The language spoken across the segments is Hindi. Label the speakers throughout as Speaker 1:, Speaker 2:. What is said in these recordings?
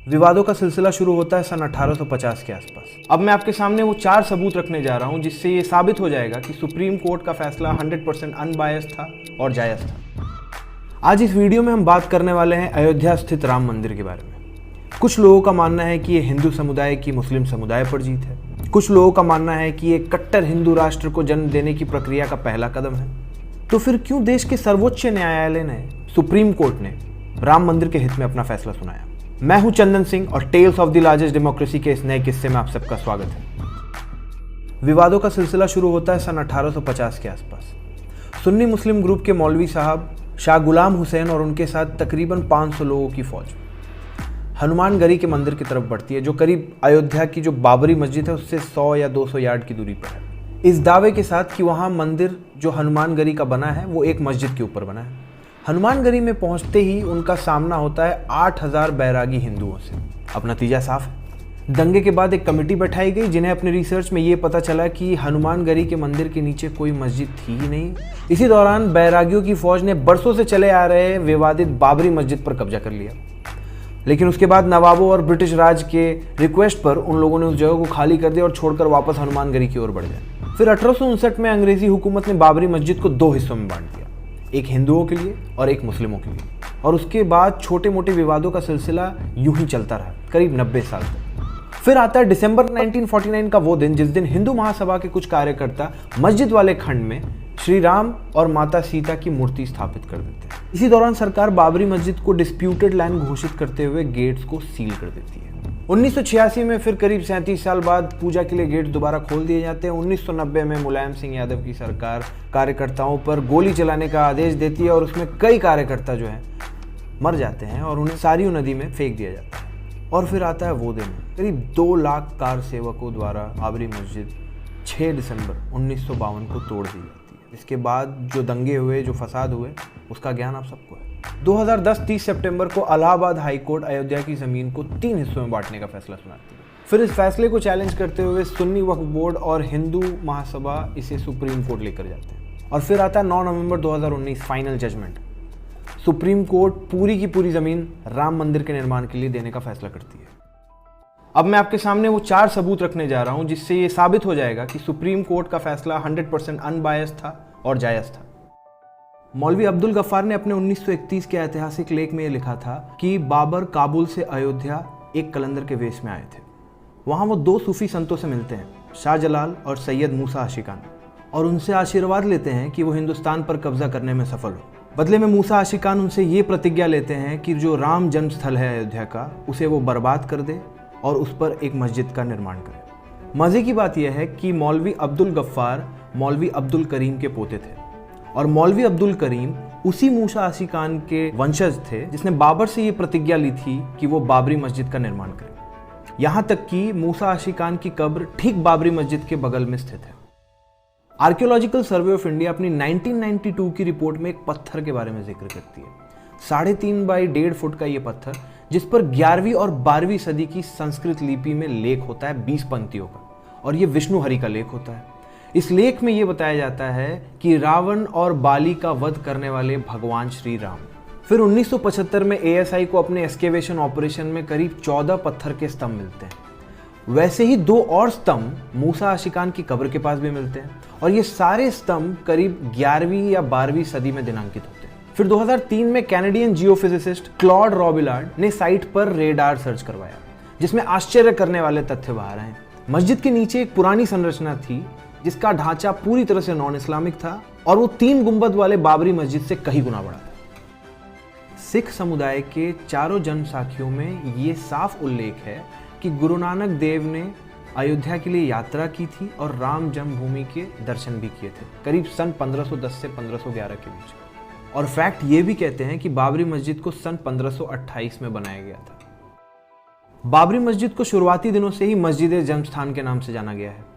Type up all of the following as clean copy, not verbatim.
Speaker 1: विवादों का सिलसिला शुरू होता है सन 1850 के आसपास। अब मैं आपके सामने वो 4 सबूत रखने जा रहा हूं जिससे ये साबित हो जाएगा कि सुप्रीम कोर्ट का फैसला 100% अनबायस्ड था और जायज़ था। आज इस वीडियो में हम बात करने वाले हैं अयोध्या स्थित राम मंदिर के बारे में। कुछ लोगों का मानना है कि ये हिंदू समुदाय की मुस्लिम समुदाय पर जीत है। कुछ लोगों का मानना है कि ये कट्टर हिंदू राष्ट्र को जन्म देने की प्रक्रिया का पहला कदम है। तो फिर क्यों देश के सर्वोच्च न्यायालय ने, सुप्रीम कोर्ट ने, राम मंदिर के हित में अपना फैसला सुनाया? मैं हूं चंदन सिंह और tales of the largest democracy के इस नए किस्से में आप सबका स्वागत है। विवादों का सिलसिला शुरू होता है सन 1850 के आसपास। सुन्नी मुस्लिम ग्रुप के मौलवी साहब शाह गुलाम हुसैन और उनके साथ तकरीबन 500 लोगों की फौज हनुमानगढ़ी के मंदिर की तरफ बढ़ती है, जो करीब अयोध्या की जो बाबरी मस्जिद है उससे 100 या 200 यार्ड की दूरी पर है, इस दावे के साथ कि वहाँ मंदिर जो हनुमानगढ़ी का बना है वो एक मस्जिद के ऊपर बना है। हनुमानगढ़ी में पहुंचते ही उनका सामना होता है 8000 बैरागी हिंदुओं से। अब नतीजा साफ है। दंगे के बाद एक कमेटी बैठाई गई जिन्हें अपने रिसर्च में ये पता चला कि हनुमानगढ़ी के मंदिर के नीचे कोई मस्जिद थी ही नहीं। इसी दौरान बैरागियों की फौज ने बरसों से चले आ रहे विवादित बाबरी मस्जिद पर कब्जा कर लिया। लेकिन उसके बाद नवाबों और ब्रिटिश राज के रिक्वेस्ट पर उन लोगों ने उस जगह को खाली कर दिया और छोड़कर वापस हनुमानगढ़ी की ओर बढ़ गए। फिर 1859 में अंग्रेजी हुकूमत ने बाबरी मस्जिद को 2 हिस्सों में बांट दिया, एक हिंदुओं के लिए और एक मुस्लिमों के लिए। और उसके बाद छोटे मोटे विवादों का सिलसिला यूं ही चलता रहा करीब 90 साल तक। फिर आता है दिसंबर 1949 का वो दिन जिस दिन हिंदू महासभा के कुछ कार्यकर्ता मस्जिद वाले खंड में श्री राम और माता सीता की मूर्ति स्थापित कर देते हैं। इसी दौरान सरकार बाबरी मस्जिद को डिस्प्यूटेड लैंड घोषित करते हुए गेट्स को सील कर देती है। 1986 में फिर करीब 37 साल बाद पूजा के लिए गेट्स दोबारा खोल दिए जाते हैं। 1990 में मुलायम सिंह यादव की सरकार कार्यकर्ताओं पर गोली चलाने का आदेश देती है और उसमें कई कार्यकर्ता जो हैं मर जाते हैं और उन्हें सारियू नदी में फेंक दिया जाता है। और फिर आता है वो दिन, करीब 2 लाख कार सेवकों द्वारा बाबरी मस्जिद 6 दिसंबर 1952 को तोड़ दी जाती है। इसके बाद जो दंगे हुए, जो फसाद हुए, उसका ज्ञान आप सबको है। 2010 30 सितंबर को इलाहाबाद हाई कोर्ट अयोध्या की ज़मीन को 3 हिस्सों में बांटने का फैसला सुनाती है। फिर इस फैसले को चैलेंज करते हुए सुन्नी वक्फ बोर्ड और हिंदू महासभा इसे सुप्रीम कोर्ट लेकर जाते हैं। और फिर आता है 9 नवंबर 2019 फाइनल जजमेंट। सुप्रीम कोर्ट पूरी की पूरी ज़मीन राम मंदिर के निर्माण के लिए देने का फैसला करती है। अब मैं आपके सामने वो 4 सबूत रखने जा रहा हूँ जिससे ये साबित हो जाएगा कि सुप्रीम कोर्ट का फैसला 100% अनबायस्ड था और जायज़ था। मौलवी अब्दुल गफ्फार ने अपने 1931 के ऐतिहासिक लेख में यह लिखा था कि बाबर काबुल से अयोध्या एक कलंदर के वेश में आए थे। वहाँ वो 2 सूफी संतों से मिलते हैं, शाहजलाल और सैयद मूसा आशिकान, और उनसे आशीर्वाद लेते हैं कि वो हिंदुस्तान पर कब्जा करने में सफल हो। बदले में मूसा आशिकान उनसे ये प्रतिज्ञा लेते हैं कि जो राम जन्म स्थल है अयोध्या का, उसे वो बर्बाद कर दे और उस पर एक मस्जिद का निर्माण करे। मज़े की बात यह है कि मौलवी अब्दुल गफ्फार मौलवी अब्दुल करीम के पोते थे और मौलवी अब्दुल करीम उसी मूसा आशिकान के वंशज थे जिसने बाबर से ये प्रतिज्ञा ली थी कि वो बाबरी मस्जिद का निर्माण करे। यहाँ तक कि मूसा आशिकान की कब्र ठीक बाबरी मस्जिद के बगल में स्थित है। आर्कियोलॉजिकल सर्वे ऑफ इंडिया अपनी 1992 की रिपोर्ट में एक पत्थर के बारे में जिक्र करती है। 3.5 बाई 1.5 फुट का ये पत्थर, जिस पर 11वीं और 12वीं सदी की संस्कृत लिपि में लेख होता है 20 पंक्तियों का, और ये विष्णु हरि का लेख होता है। इस लेख में ये बताया जाता है कि रावण और बाली का वध करने वाले भगवान श्री राम। फिर 1975 में ASI को अपने एक्सकेवेशन ऑपरेशन में करीब 14 पत्थर के स्तंभ मिलते हैं। वैसे ही 2 और स्तंभ मूसा आशिकान की कब्र के पास भी मिलते हैं, और ये सारे स्तंभ करीब 11वीं या 12वीं सदी में दिनांकित होते हैं। फिर 2003 में कैनेडियन जियोफिजिसिस्ट क्लॉड रॉबिलार्ड ने साइट पर रेडार सर्च करवाया, जिसमें आश्चर्य करने वाले तथ्य बाहर आए। मस्जिद के नीचे एक पुरानी संरचना थी जिसका ढांचा पूरी तरह से नॉन इस्लामिक था और वो 3 गुंबद वाले बाबरी मस्जिद से कहीं गुना बड़ा था। सिख समुदाय के चारों जन्म साखियों में ये साफ उल्लेख है कि गुरु नानक देव ने अयोध्या के लिए यात्रा की थी और राम जन्मभूमि के दर्शन भी किए थे करीब सन 1510 से 1511 के बीच। और फैक्ट ये भी कहते हैं कि बाबरी मस्जिद को सन 1528 में बनाया गया था। बाबरी मस्जिद को शुरुआती दिनों से ही मस्जिद जन्मस्थान के नाम से जाना गया है।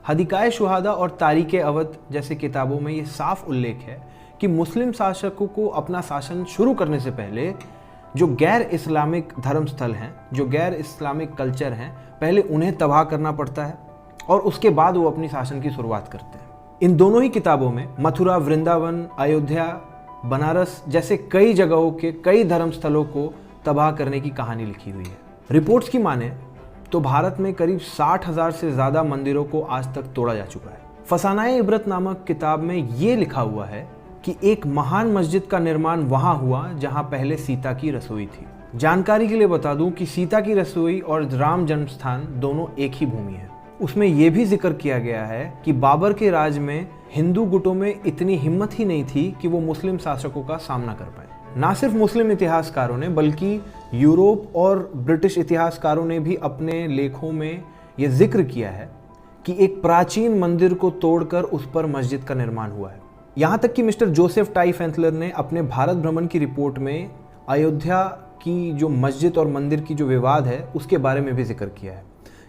Speaker 1: हदीकाए शुहादा और तारीखे अवध जैसे किताबों में ये साफ उल्लेख है कि मुस्लिम शासकों को अपना शासन शुरू करने से पहले जो गैर इस्लामिक धर्म स्थल हैं, जो गैर इस्लामिक कल्चर हैं, पहले उन्हें तबाह करना पड़ता है और उसके बाद वो अपनी शासन की शुरुआत करते हैं। इन दोनों ही किताबों में मथुरा, वृंदावन, अयोध्या, बनारस जैसे कई जगहों के कई धर्म स्थलों को तबाह करने की कहानी लिखी हुई है। रिपोर्ट्स की माने तो भारत में करीब 60,000 से ज़्यादा मंदिरों को आज तक तोड़ा जा चुका है। फसानाए इबरत नामक किताब में ये लिखा हुआ है कि एक महान मस्जिद का निर्माण वहाँ हुआ जहाँ पहले सीता की रसोई थी। जानकारी के लिए बता दूं कि सीता की रसोई और राम जन्म स्थान दोनों एक ही भूमि है। उसमें यह भी जिक्र किया गया है कि बाबर के राज में हिंदू गुटों में इतनी हिम्मत ही नहीं थी कि वो मुस्लिम शासकों का सामना कर पाए। ना सिर्फ मुस्लिम इतिहासकारों ने बल्कि यूरोप और ब्रिटिश इतिहासकारों ने भी अपने लेखों में ये जिक्र किया है कि एक प्राचीन मंदिर को तोड़कर उस पर मस्जिद का निर्माण हुआ है। यहाँ तक कि मिस्टर जोसेफ टाई फेंथलर ने अपने भारत भ्रमण की रिपोर्ट में अयोध्या की जो मस्जिद और मंदिर की जो विवाद है उसके बारे में भी जिक्र किया है।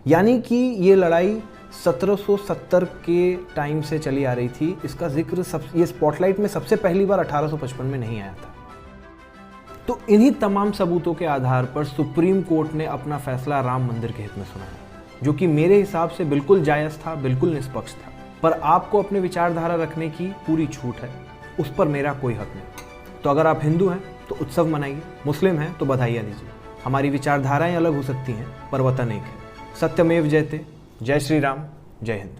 Speaker 1: यानी कि ये लड़ाई 1770 के टाइम से चली आ रही थी। इसका जिक्र ये स्पॉटलाइट में सबसे पहली बार 1855 में नहीं आया था। तो इन्हीं तमाम सबूतों के आधार पर सुप्रीम कोर्ट ने अपना फैसला राम मंदिर के हित में सुनाया, जो कि मेरे हिसाब से बिल्कुल जायज़ था, बिल्कुल निष्पक्ष था। पर आपको अपने विचारधारा रखने की पूरी छूट है, उस पर मेरा कोई हक नहीं। तो अगर आप हिंदू हैं तो उत्सव मनाइए, मुस्लिम हैं तो बधाइयाँ दीजिए। हमारी विचारधाराएं अलग हो सकती हैं पर वतन एक है। सत्यमेव जयते। जय श्री राम, जय हिंद।